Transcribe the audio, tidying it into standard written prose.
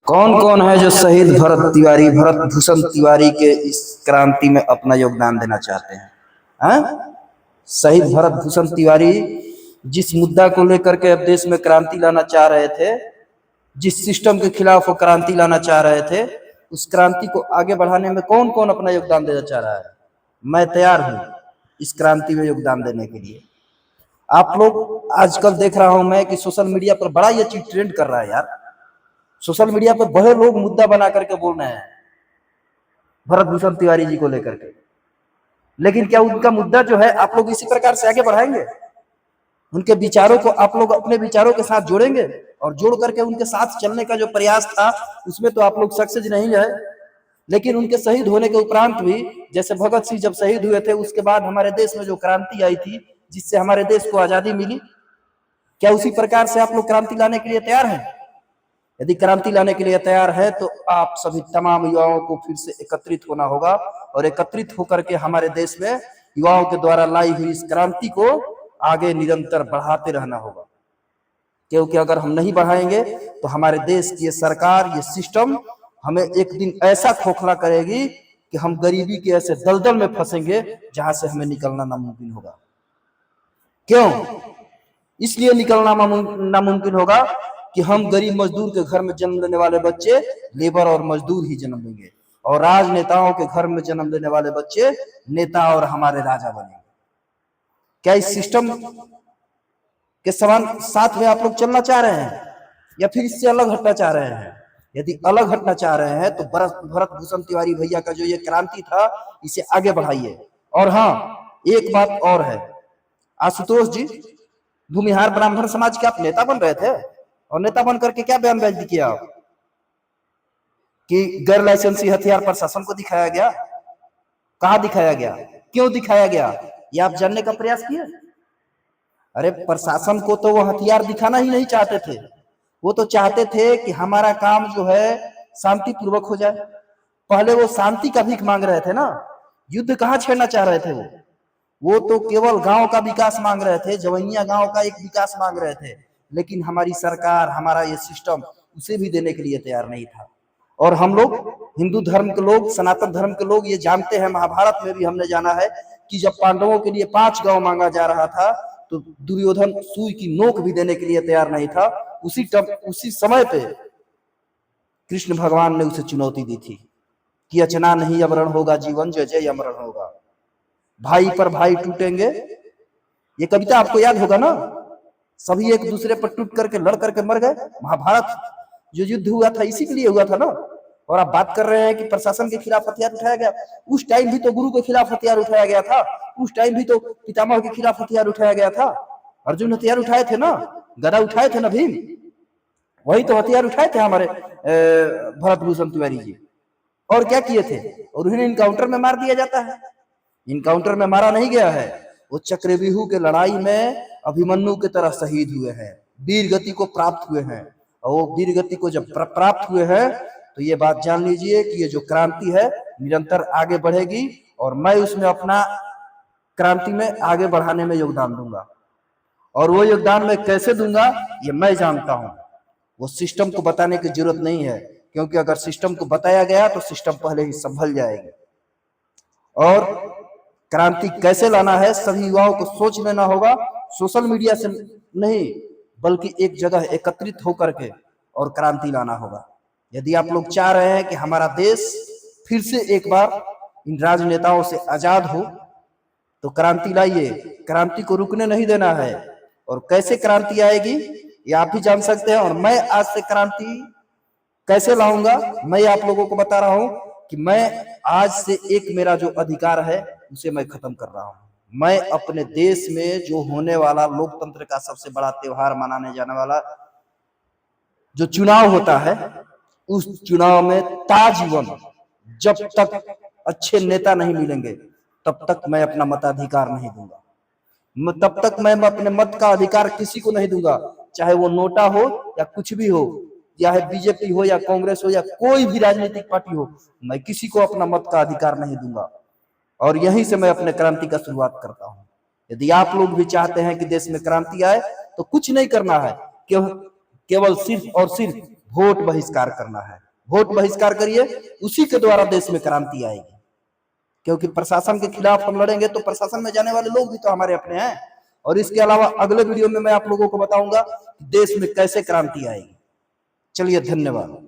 कौन कौन है जो शहीद भरत भूषण तिवारी के इस क्रांति में अपना योगदान देना चाहते हैं? हाँ? शहीद भरत भूषण तिवारी जिस मुद्दा को लेकर के अब देश में क्रांति लाना चाह रहे थे, जिस सिस्टम के खिलाफ वो क्रांति लाना चाह रहे थे, उस क्रांति को आगे बढ़ाने में कौन कौन अपना योगदान देना चाह रहा है? मैं तैयार हूं इस क्रांति में योगदान देने के लिए। आप लोग आजकल देख रहा हूं मैं कि सोशल मीडिया पर बड़ा ये चीज ट्रेंड कर रहा है यार। सोशल मीडिया पर बड़े लोग मुद्दा बना करके बोल रहे हैं भरत भूषण तिवारी जी को लेकर के, लेकिन क्या उनका मुद्दा जो है आप लोग इसी प्रकार से आगे बढ़ाएंगे? उनके विचारों को आप लोग अपने विचारों के साथ जोड़ेंगे और जोड़ करके उनके साथ चलने का जो प्रयास था उसमें तो आप लोग सक्सेस नहीं है। लेकिन उनके शहीद होने के उपरांत भी, जैसे भगत सिंह जब शहीद हुए थे उसके बाद हमारे देश में जो क्रांति आई थी जिससे हमारे देश को आजादी मिली, क्या उसी प्रकार से आप लोग क्रांति लाने के लिए तैयार हैं? यदि क्रांति लाने के लिए तैयार है तो आप सभी तमाम युवाओं को फिर से एकत्रित होना होगा और एकत्रित होकर के हमारे देश में युवाओं के द्वारा लाई हुई इस क्रांति को आगे निरंतर बढ़ाते रहना होगा। क्योंकि अगर हम नहीं बढ़ाएंगे तो हमारे देश की ये सरकार, ये सिस्टम हमें एक दिन ऐसा खोखला करेगी कि हम गरीबी के ऐसे दलदल में फंसेंगे जहां से हमें निकलना नामुमकिन होगा। क्यों? इसलिए निकलना नामुमकिन होगा कि हम गरीब मजदूर के घर में जन्म लेने वाले बच्चे लेबर और मजदूर ही जन्म लेंगे और राजनेताओं के घर में जन्म लेने वाले बच्चे नेता और हमारे राजा बनेंगे। क्या इस सिस्टम के समान साथ में आप लोग चलना चाह रहे हैं या फिर इससे अलग हटना चाह रहे हैं? यदि अलग हटना चाह रहे हैं तो भरत भूषण तिवारी भैया का जो ये क्रांति था इसे आगे बढ़ाइए। और हाँ, एक बात और है, आशुतोष जी, भूमिहार ब्राह्मण समाज के आप नेता बन रहे थे और नेता बन करके क्या बयानबाजी किया आप कि गैर लाइसेंसी हथियार प्रशासन को दिखाया गया? कहां दिखाया गया? क्यों दिखाया गया? ये आप जानने का प्रयास किए? अरे प्रशासन को तो वो हथियार दिखाना ही नहीं चाहते थे, वो तो चाहते थे कि हमारा काम जो है शांतिपूर्वक हो जाए। पहले वो शांति का भीख मांग रहे थे ना, युद्ध कहां छेड़ना चाह रहे थे वो तो केवल गांव का विकास मांग रहे थे, जवैया गांव का एक विकास मांग रहे थे। लेकिन हमारी सरकार, हमारा ये सिस्टम उसे भी देने के लिए तैयार नहीं था। और हम लोग हिंदू धर्म के लोग, सनातन धर्म के लोग ये जानते हैं, महाभारत में भी हमने जाना है कि जब पांडवों के लिए 5 गांव मांगा जा रहा था तो दुर्योधन सुई की नोक भी देने के लिए तैयार नहीं था। उसी समय पे कृष्ण भगवान ने उसे चुनौती दी थी कि अचना नहीं अमरण होगा जीवन, जय जय अमरण होगा, भाई पर भाई टूटेंगे। ये कविता आपको याद होगा ना? सभी एक दूसरे पर टूट करके लड़ करके मर गए। महाभारत जो युद्ध हुआ था इसी के लिए हुआ था ना। और आप बात कर रहे हैं कि प्रशासन के खिलाफ हथियार उठाया गया। उस टाइम भी तो गुरु के खिलाफ हथियार उठाया गया था, उस टाइम भी तो पितामह के खिलाफ हथियार उठाया गया था। अर्जुन हथियार उठाए थे ना, गदा उठाए थे ना भीम, वही तो हथियार उठाए थे हमारे भरत भूषण तिवारी जी। और क्या किए थे? और उन्हें इनकाउंटर में मार दिया जाता है। इनकाउंटर में मारा नहीं गया है, वो चक्रव्यूह के लड़ाई में अभिमन्यु की तरह शहीद हुए हैं, वीर गति को प्राप्त हुए हैं। और वो वीर गति को जब प्राप्त हुए हैं तो ये बात जान लीजिए कि ये जो क्रांति है निरंतर आगे बढ़ेगी और मैं उसमें अपना क्रांति में आगे बढ़ाने में योगदान दूंगा। और वो योगदान मैं कैसे दूंगा ये मैं जानता हूं। वो सिस्टम को बताने की जरूरत नहीं है, क्योंकि अगर सिस्टम को बताया गया तो सिस्टम पहले ही संभल जाएगी। और क्रांति कैसे लाना है सभी युवाओं को सोच लेना होगा, सोशल मीडिया से नहीं बल्कि एक जगह एकत्रित होकर के और क्रांति लाना होगा। यदि आप लोग चाह रहे हैं कि हमारा देश फिर से एक बार इन राजनेताओं से आजाद हो तो क्रांति लाइए। क्रांति को रुकने नहीं देना है। और कैसे क्रांति आएगी ये आप भी जान सकते हैं। और मैं आज से क्रांति कैसे लाऊंगा मैं आप लोगों को बता रहा हूं कि मैं आज से एक मेरा जो अधिकार है उसे मैं खत्म कर रहा हूं। मैं अपने देश में जो होने वाला लोकतंत्र का सबसे बड़ा त्योहार मनाने जाने वाला जो चुनाव होता है, उस चुनाव में ताजीवन जब तक अच्छे नेता नहीं मिलेंगे तब तक मैं अपना मताधिकार नहीं दूंगा। तब तक मैं अपने मत का अधिकार किसी को नहीं दूंगा, चाहे वो नोटा हो या कुछ भी हो, चाहे बीजेपी हो या कांग्रेस हो या कोई भी राजनीतिक पार्टी हो, मैं किसी को अपना मत का अधिकार नहीं दूंगा। और यहीं से मैं अपने क्रांति का शुरुआत करता हूं। यदि आप लोग भी चाहते हैं कि देश में क्रांति आए तो कुछ नहीं करना है, केवल सिर्फ और सिर्फ वोट बहिष्कार करना है। वोट बहिष्कार करिए, उसी के द्वारा देश में क्रांति आएगी। क्योंकि प्रशासन के खिलाफ हम लड़ेंगे तो प्रशासन में जाने वाले लोग भी तो हमारे अपने हैं। और इसके अलावा अगले वीडियो में मैं आप लोगों को बताऊंगा देश में कैसे क्रांति आएगी। चलिए, धन्यवाद।